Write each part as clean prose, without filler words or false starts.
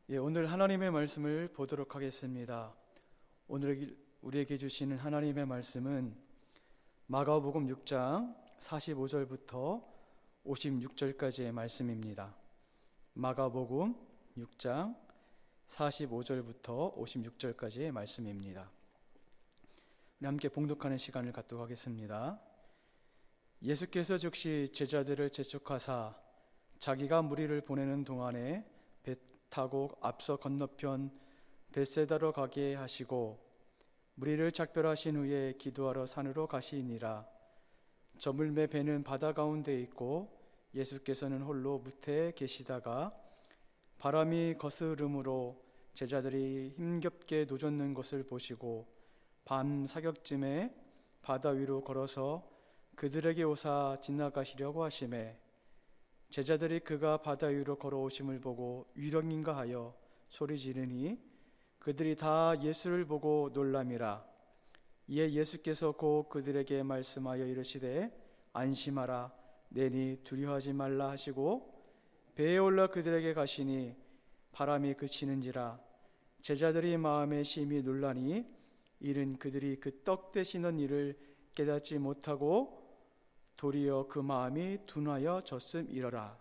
오늘 하나님의 말씀을 보도록 하겠습니다. 오늘 우리에게 주시는 하나님의 말씀은 마가복음 6장 45절부터 56절까지의 말씀입니다. 마가복음 6장 45절부터 56절까지의 말씀입니다. 우리 함께 봉독하는 시간을 갖도록 하겠습니다. 예수께서 즉시 제자들을 재촉하사 자기가 무리를 보내는 동안에 배 타고 앞서 건너편 벳세다로 가게 하시고 무리를 작별하신 후에 기도하러 산으로 가시니라. 저물매 배는 바다 가운데 있고 예수께서는 홀로 무태에 계시다가 바람이 거스름으로 제자들이 힘겹게 노젓는 것을 보시고 밤 사격쯤에 바다 위로 걸어서 그들에게 오사 지나가시려고 하시매 제자들이 그가 바다 위로 걸어오심을 보고 유령인가 하여 소리 지르니 그들이 다 예수를 보고 놀람이라. 이에 예수께서 곧 그들에게 말씀하여 이르시되 안심하라 내니 두려워하지 말라 하시고 배에 올라 그들에게 가시니 바람이 그치는지라. 제자들이 마음에 심히 놀라니 이른 그들이 그 떡 되시는 일을 깨닫지 못하고 도리어 그 마음이 둔하여 졌음이러라.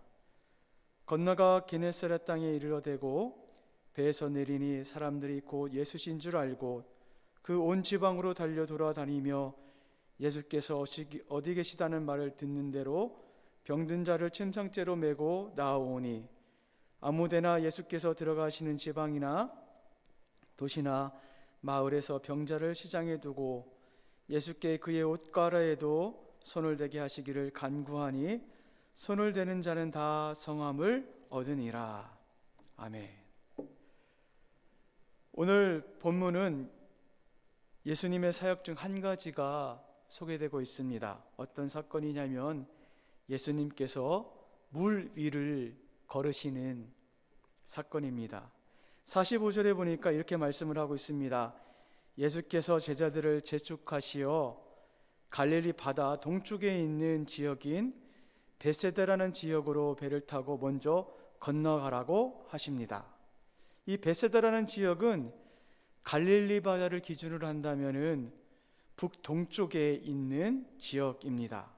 건너가 게네사렛 땅에 이르러대고 배에서 내리니 사람들이 곧 예수신 줄 알고 그 온 지방으로 달려 돌아다니며 예수께서 어디 계시다는 말을 듣는 대로 병든 자를 침상째로 메고 나아오니 아무데나 예수께서 들어가시는 지방이나 도시나 마을에서 병자를 시장에 두고 예수께 그의 옷가라에도 손을 대게 하시기를 간구하니 손을 대는 자는 다 성함을 얻으니라. 아멘. 오늘 본문은 예수님의 사역 중 한 가지가 소개되고 있습니다. 어떤 사건이냐면 예수님께서 물 위를 걸으시는 사건입니다. 45절에 보니까 이렇게 말씀을 하고 있습니다. 예수께서 제자들을 재촉하시어 갈릴리 바다 동쪽에 있는 지역인 벳세다라는 지역으로 배를 타고 먼저 건너가라고 하십니다. 이 벳세다라는 지역은 갈릴리 바다를 기준으로 한다면은 북동쪽에 있는 지역입니다.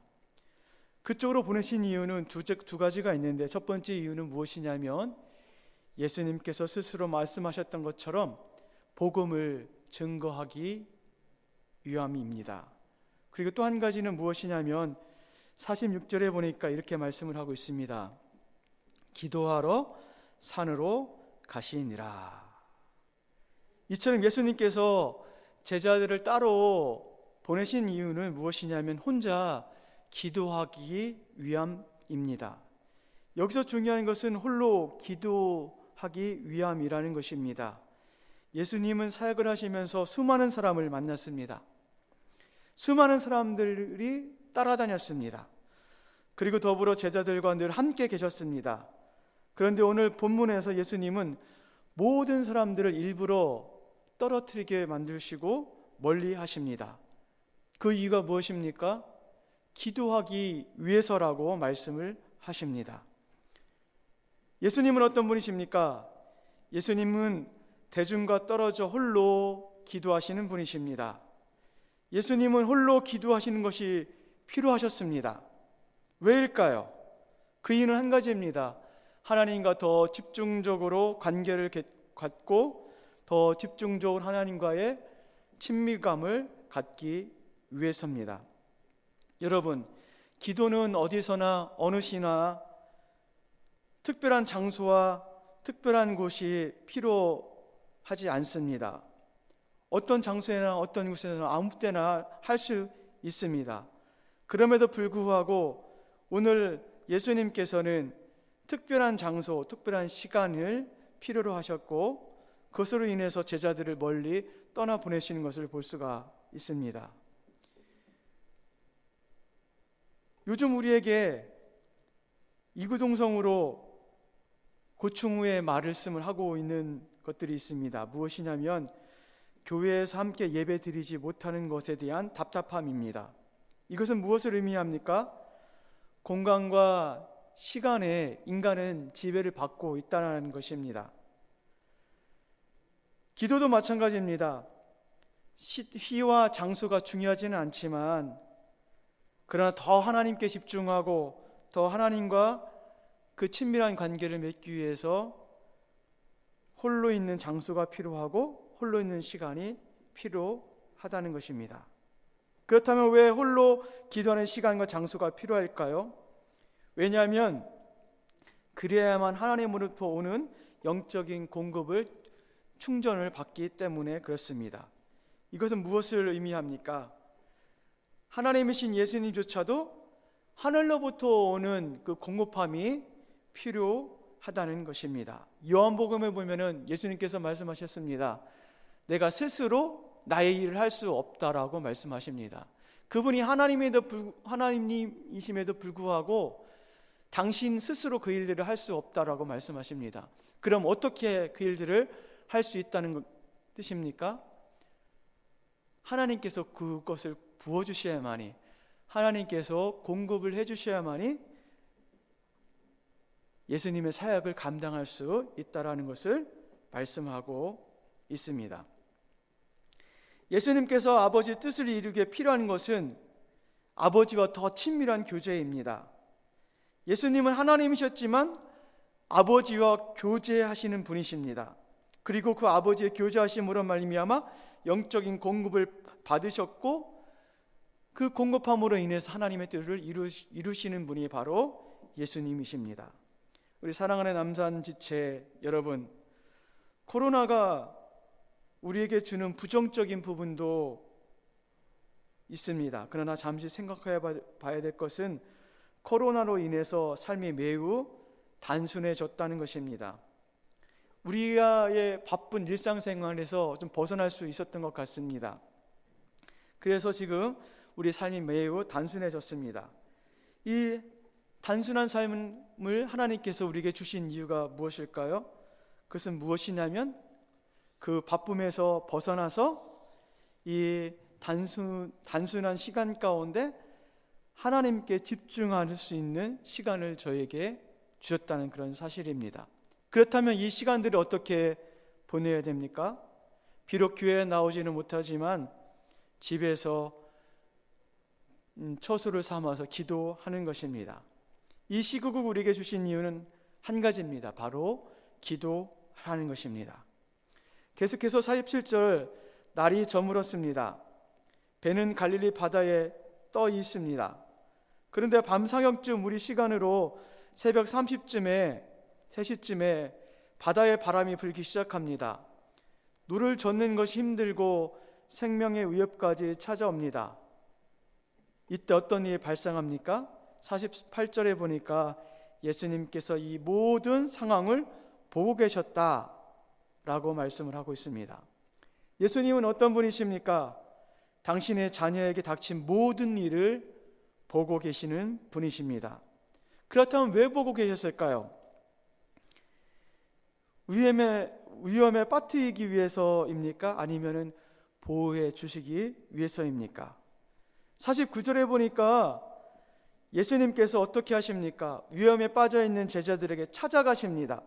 그쪽으로 보내신 이유는 두 가지가 있는데, 첫 번째 이유는 무엇이냐면 예수님께서 스스로 말씀하셨던 것처럼 복음을 증거하기 위함입니다. 그리고 또 한 가지는 무엇이냐면 46절에 보니까 이렇게 말씀을 하고 있습니다. 기도하러 산으로 가시니라. 이처럼 예수님께서 제자들을 따로 보내신 이유는 무엇이냐면 혼자 기도하기 위함입니다. 여기서 중요한 것은 홀로 기도하기 위함이라는 것입니다. 예수님은 사역을 하시면서 수많은 사람을 만났습니다. 수많은 사람들이 따라다녔습니다. 그리고 더불어 제자들과 늘 함께 계셨습니다. 그런데 오늘 본문에서 예수님은 모든 사람들을 일부러 떨어뜨리게 만드시고 멀리 하십니다. 그 이유가 무엇입니까? 기도하기 위해서라고 말씀을 하십니다. 예수님은 어떤 분이십니까? 예수님은 대중과 떨어져 홀로 기도하시는 분이십니다. 예수님은 홀로 기도하시는 것이 필요하셨습니다. 왜일까요? 그 이유는 한 가지입니다. 하나님과 더 집중적으로 관계를 갖고 더 집중적으로 하나님과의 친밀감을 갖기 위해서입니다. 여러분, 기도는 어디서나 어느 시나 특별한 장소와 특별한 곳이 필요하지 않습니다. 어떤 장소에나 어떤 곳에나 아무 때나 할 수 있습니다. 그럼에도 불구하고 오늘 예수님께서는 특별한 장소, 특별한 시간을 필요로 하셨고 그것으로 인해서 제자들을 멀리 떠나보내시는 것을 볼 수가 있습니다. 요즘 우리에게 이구동성으로 고충 후에 말씀을 하고 있는 것들이 있습니다. 무엇이냐면 교회에서 함께 예배 드리지 못하는 것에 대한 답답함입니다. 이것은 무엇을 의미합니까? 공간과 시간에 인간은 지배를 받고 있다는 것입니다. 기도도 마찬가지입니다. 시와 장소가 중요하지는 않지만 그러나 더 하나님께 집중하고 더 하나님과 그 친밀한 관계를 맺기 위해서 홀로 있는 장소가 필요하고 홀로 있는 시간이 필요하다는 것입니다. 그렇다면 왜 홀로 기도하는 시간과 장소가 필요할까요? 왜냐하면 그래야만 하나님으로부터 오는 영적인 공급을 충전을 받기 때문에 그렇습니다. 이것은 무엇을 의미합니까? 하나님이신 예수님조차도 하늘로부터 오는 그 공급함이 필요하다는 것입니다. 요한복음에 보면은 예수님께서 말씀하셨습니다. 내가 스스로 나의 일을 할 수 없다라고 말씀하십니다. 그분이 하나님이심에도 불구하고 당신 스스로 그 일들을 할 수 없다라고 말씀하십니다. 그럼 어떻게 그 일들을 할 수 있다는 뜻입니까? 하나님께서 그것을 부어주셔야만이, 하나님께서 공급을 해주셔야만이 예수님의 사역을 감당할 수 있다라는 것을 말씀하고 있습니다. 예수님께서 아버지의 뜻을 이루기에 필요한 것은 아버지와 더 친밀한 교제입니다. 예수님은 하나님이셨지만 아버지와 교제하시는 분이십니다. 그리고 그 아버지의 교제하심으로 말미암아 영적인 공급을 받으셨고 그 공급함으로 인해서 하나님의 뜻을 이루시는 분이 바로 예수님이십니다. 우리 사랑하는 남산지체 여러분, 코로나가 우리에게 주는 부정적인 부분도 있습니다. 그러나 잠시 생각해 봐야 될 것은 코로나로 인해서 삶이 매우 단순해졌다는 것입니다. 우리의 바쁜 일상생활에서 좀 벗어날 수 있었던 것 같습니다. 그래서 지금 우리 삶이 매우 단순해졌습니다. 이 단순한 삶을 하나님께서 우리에게 주신 이유가 무엇일까요? 그것은 무엇이냐면 그 바쁨에서 벗어나서 이 단순한 시간 가운데 하나님께 집중할 수 있는 시간을 저에게 주셨다는 그런 사실입니다. 그렇다면 이 시간들을 어떻게 보내야 됩니까? 비록 교회에 나오지는 못하지만 집에서 처소를 삼아서 기도하는 것입니다. 이 시국을 우리에게 주신 이유는 한 가지입니다. 바로 기도하는 것입니다. 계속해서 47절, 날이 저물었습니다. 배는 갈릴리 바다에 떠 있습니다. 그런데 밤 사경쯤 우리 시간으로 새벽 3시쯤에 바다에 바람이 불기 시작합니다. 노를 젓는 것이 힘들고 생명의 위협까지 찾아옵니다. 이때 어떤 일이 발생합니까? 48절에 보니까 예수님께서 이 모든 상황을 보고 계셨다라고 말씀을 하고 있습니다. 예수님은 어떤 분이십니까? 당신의 자녀에게 닥친 모든 일을 보고 계시는 분이십니다. 그렇다면 왜 보고 계셨을까요? 위험에 빠뜨리기 위해서입니까? 아니면 보호해 주시기 위해서입니까? 49절에 보니까 예수님께서 어떻게 하십니까? 위험에 빠져 있는 제자들에게 찾아가십니다.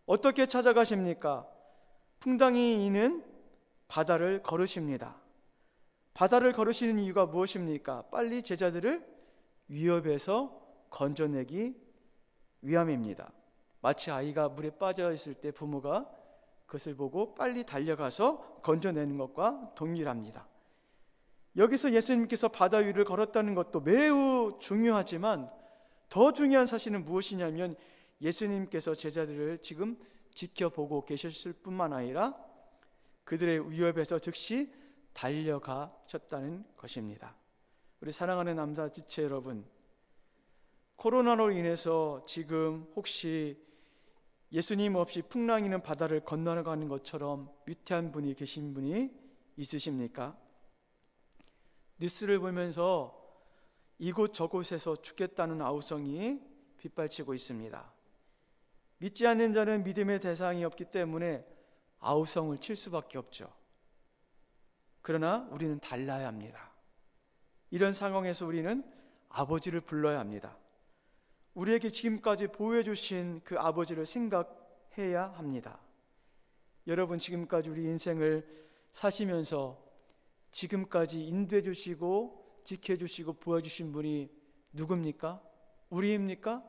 어떻게 찾아가십니까? 풍랑이 있는 바다를 걸으십니다. 바다를 걸으시는 이유가 무엇입니까? 빨리 제자들을 위협에서 건져내기 위함입니다. 마치 아이가 물에 빠져 있을 때 부모가 그것을 보고 빨리 달려가서 건져내는 것과 동일합니다. 여기서 예수님께서 바다 위를 걸었다는 것도 매우 중요하지만 더 중요한 사실은 무엇이냐면 예수님께서 제자들을 지금 지켜보고 계셨을 뿐만 아니라 그들의 위협에서 즉시 달려가셨다는 것입니다. 우리 사랑하는 남사지체 여러분, 코로나로 인해서 지금 혹시 예수님 없이 풍랑이는 바다를 건너가는 것처럼 위태한 분이 계신 분이 있으십니까? 뉴스를 보면서 이곳 저곳에서 죽겠다는 아우성이 빗발치고 있습니다. 믿지 않는 자는 믿음의 대상이 없기 때문에 아우성을 칠 수밖에 없죠. 그러나 우리는 달라야 합니다. 이런 상황에서 우리는 아버지를 불러야 합니다. 우리에게 지금까지 보호해 주신 그 아버지를 생각해야 합니다. 여러분 지금까지 우리 인생을 사시면서 지금까지 인도해 주시고 지켜주시고 보여주신 분이 누굽니까? 우리입니까?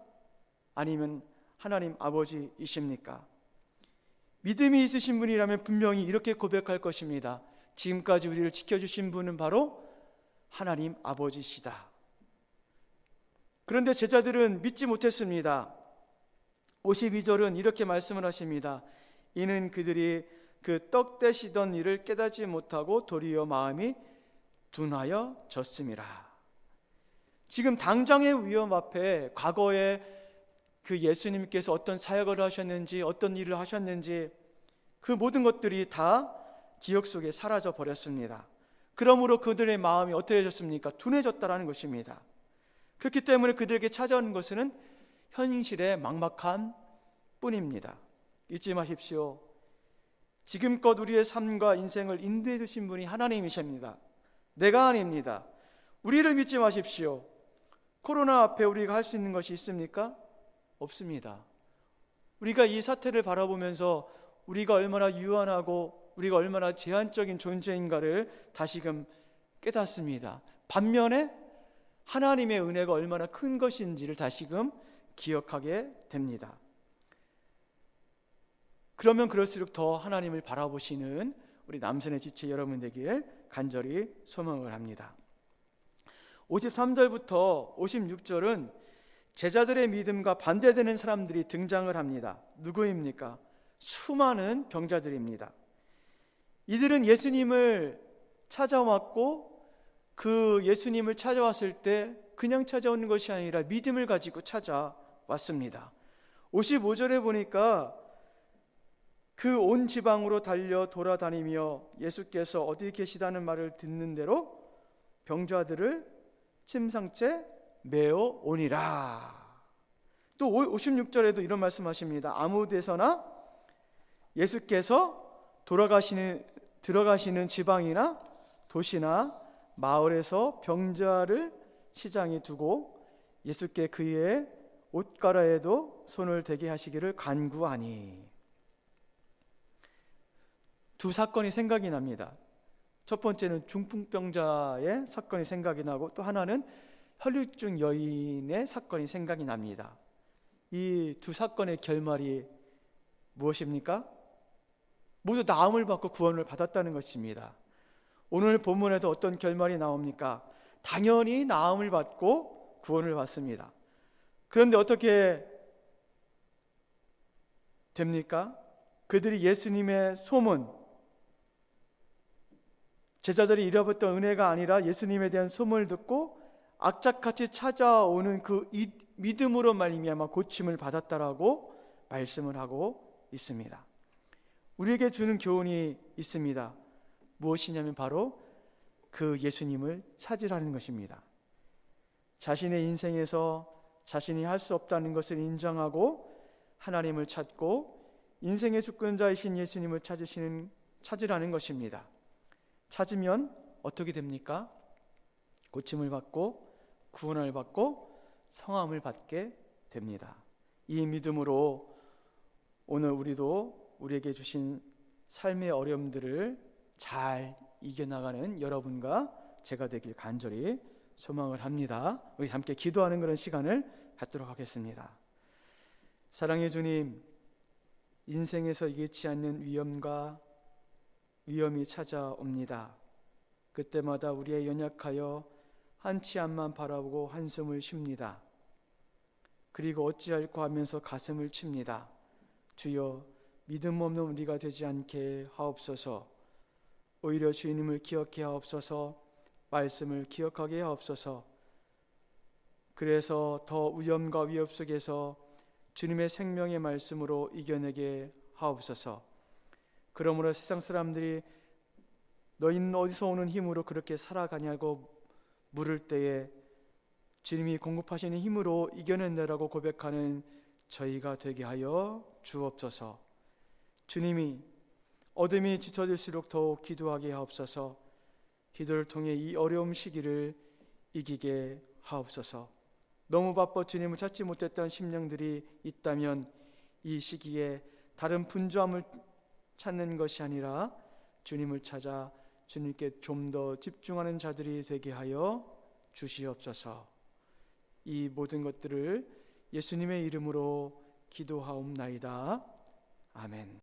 아니면 하나님 아버지이십니까? 믿음이 있으신 분이라면 분명히 이렇게 고백할 것입니다. 지금까지 우리를 지켜주신 분은 바로 하나님 아버지시다. 그런데 제자들은 믿지 못했습니다. 52절은 이렇게 말씀을 하십니다. 이는 그들이 그 떡 떼시던 일을 깨닫지 못하고 도리어 마음이 둔하여 졌음이라. 지금 당장의 위험 앞에 과거에 그 예수님께서 어떤 사역을 하셨는지 어떤 일을 하셨는지 그 모든 것들이 다 기억 속에 사라져 버렸습니다. 그러므로 그들의 마음이 어떠해졌습니까? 둔해졌다라는 것입니다. 그렇기 때문에 그들에게 찾아오는 것은 현실의 막막함 뿐입니다. 잊지 마십시오. 지금껏 우리의 삶과 인생을 인도해 주신 분이 하나님이십니다. 내가 아닙니다. 우리를 믿지 마십시오. 코로나 앞에 우리가 할 수 있는 것이 있습니까? 없습니다. 우리가 이 사태를 바라보면서 우리가 얼마나 유한하고 우리가 얼마나 제한적인 존재인가를 다시금 깨닫습니다. 반면에 하나님의 은혜가 얼마나 큰 것인지를 다시금 기억하게 됩니다. 그러면 그럴수록 더 하나님을 바라보시는 우리 남선의 지체 여러분 되길 간절히 소망을 합니다. 53절부터 56절은 제자들의 믿음과 반대되는 사람들이 등장을 합니다. 누구입니까? 수많은 병자들입니다. 이들은 예수님을 찾아왔고 그 예수님을 찾아왔을 때 그냥 찾아오는 것이 아니라 믿음을 가지고 찾아왔습니다. 55절에 보니까 그 온 지방으로 달려 돌아다니며 예수께서 어디 계시다는 말을 듣는 대로 병자들을 침상째 메어 오니라. 또 56절에도 이런 말씀하십니다. 아무 데서나 예수께서 들어가시는 지방이나 도시나 마을에서 병자를 시장에 두고 예수께 그의 옷가라에도 손을 대게 하시기를 간구하니. 두 사건이 생각이 납니다. 첫 번째는 중풍병자의 사건이 생각이 나고 또 하나는 혈류증 여인의 사건이 생각이 납니다. 이 두 사건의 결말이 무엇입니까? 모두 나음을 받고 구원을 받았다는 것입니다. 오늘 본문에도 어떤 결말이 나옵니까? 당연히 나음을 받고 구원을 받습니다. 그런데 어떻게 됩니까? 그들이 예수님의 소문, 제자들이 잃어버렸던 은혜가 아니라 예수님에 대한 소문을 듣고 악착같이 찾아오는 그 믿음으로 말미암아 고침을 받았다라고 말씀을 하고 있습니다. 우리에게 주는 교훈이 있습니다. 무엇이냐면 바로 그 예수님을 찾으라는 것입니다. 자신의 인생에서 자신이 할 수 없다는 것을 인정하고 하나님을 찾고 인생의 주권자이신 예수님을 찾으라는 것입니다. 찾으면 어떻게 됩니까? 고침을 받고 구원을 받고 성함을 받게 됩니다. 이 믿음으로 오늘 우리에게 주신 삶의 어려움들을 잘 이겨나가는 여러분과 제가 되길 간절히 소망을 합니다. 우리 함께 기도하는 그런 시간을 갖도록 하겠습니다. 사랑의 주님, 인생에서 예기치 않는 위험이 찾아옵니다. 그때마다 우리의 연약하여 한치 앞만 바라보고 한숨을 쉽니다. 그리고 어찌할까 하면서 가슴을 칩니다. 주여, 믿음 없는 우리가 되지 않게 하옵소서. 오히려 주님을 기억해 하옵소서. 말씀을 기억하게 하옵소서. 그래서 더 위험과 위협 속에서 주님의 생명의 말씀으로 이겨내게 하옵소서. 그러므로 세상 사람들이 너희는 어디서 오는 힘으로 그렇게 살아가냐고 물을 때에 주님이 공급하시는 힘으로 이겨낸다라고 고백하는 저희가 되게 하여 주옵소서. 주님이 어둠이 짙어질수록 더욱 기도하게 하옵소서. 기도를 통해 이 어려움 시기를 이기게 하옵소서. 너무 바빠 주님을 찾지 못했던 심령들이 있다면 이 시기에 다른 분주함을 찾는 것이 아니라 주님을 찾아 주님께 좀 더 집중하는 자들이 되게 하여 주시옵소서. 이 모든 것들을 예수님의 이름으로 기도하옵나이다. 아멘.